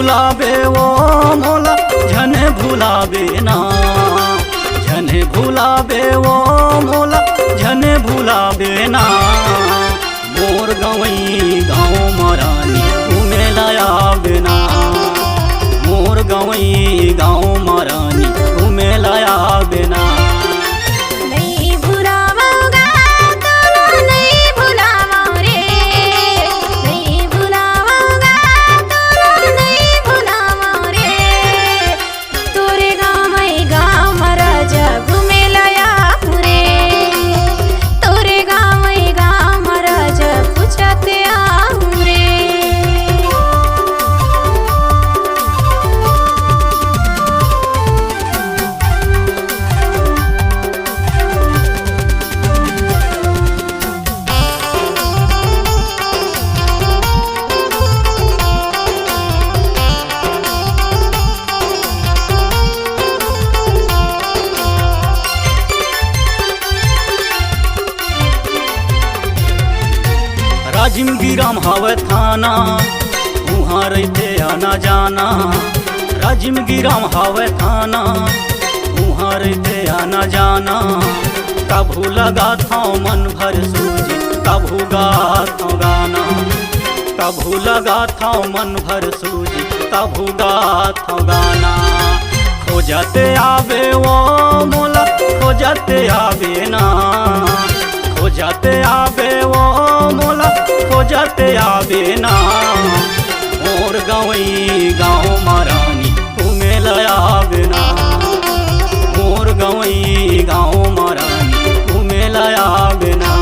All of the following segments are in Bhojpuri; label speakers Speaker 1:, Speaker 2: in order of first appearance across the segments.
Speaker 1: भुलाबे वो मोला झने भुलाबे ना, झने भुलाबे वो मोला झने भुलाबे ना। मोर गवई गाँव मरानी घूमे लाया बिना, मोर गवई गाँव मरानी घूमे लाया बिना। राजिमगिराम हवे थाना वहाँ रहते आना जाना, राजिमगिराम हवे थाना वहाँ रहते आना जाना। कभू लगा था मन भर सूझी कभू गाता गाना, कभू लगा था मन भर सूझी कभू गाता गाना। खोजते आवे वो मोला खोजते आवे ना, खोजते आवे वो मोला खोजते आवे ना। मोर गवई गाँव मरानी घूमे लाया बिना, मोर गवई गाँव मरानी घूमे लाया बिना।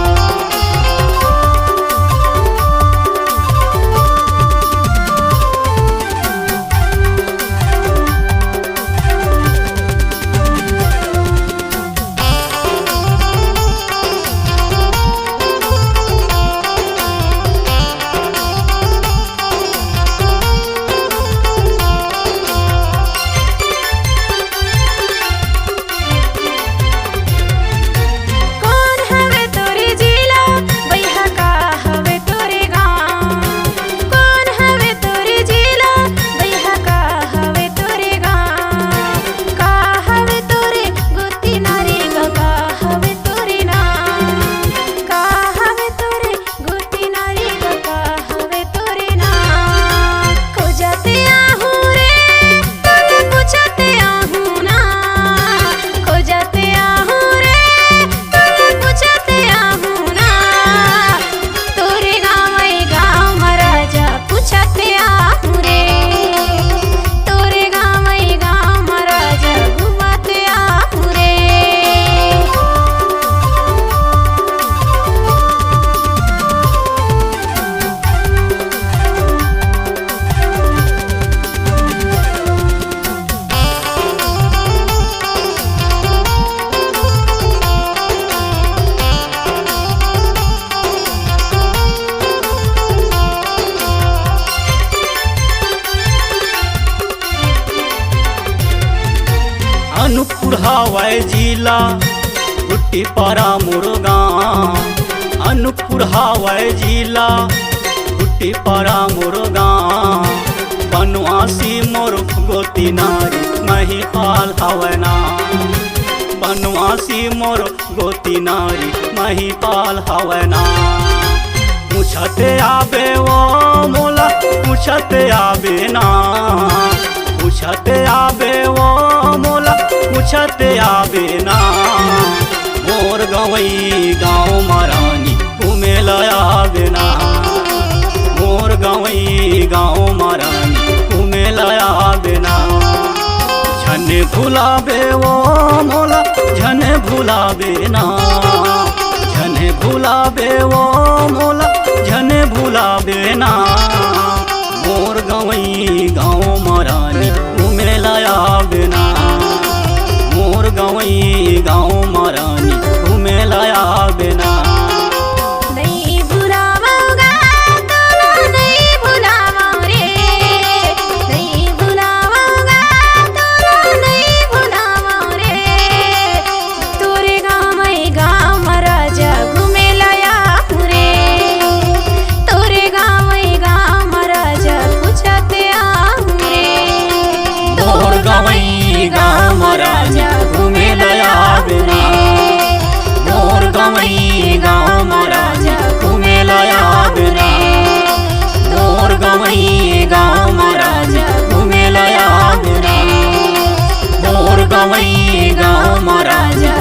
Speaker 1: अनूपपुर हवाई जिला गुट्टी पारा मुर्गा, अनूपपुर हवाई जिला गुट्टी पारा मुर्गा। बनवासी मोर गोती नारी मही पाल हवना, बनवासी मोर गोती नारी मही पाल हवना। पूछते आवे वो मोला पूछते आवे ना, पूछते आवे वो मोला पूछते आवे ना। मोर गवई गाँव मरानी घूमे लाया बिना, मोर गवई गाँव मरानी घूमे लाया बिना। झने भुलाबे वो मोला झने भुलाबे ना, झने भुलाबे वो मोला झने भुलाबे ना। मोर गवई गाँव मरानी घूमे लाया बिना, मोर गवई गाँव मरानी घूमे लाया बिना।
Speaker 2: राजा घूमे लाया रे, तोरे गाँव
Speaker 1: गवई गाँव महाराजा घूमे लया मोर गवई गाँव महाराजा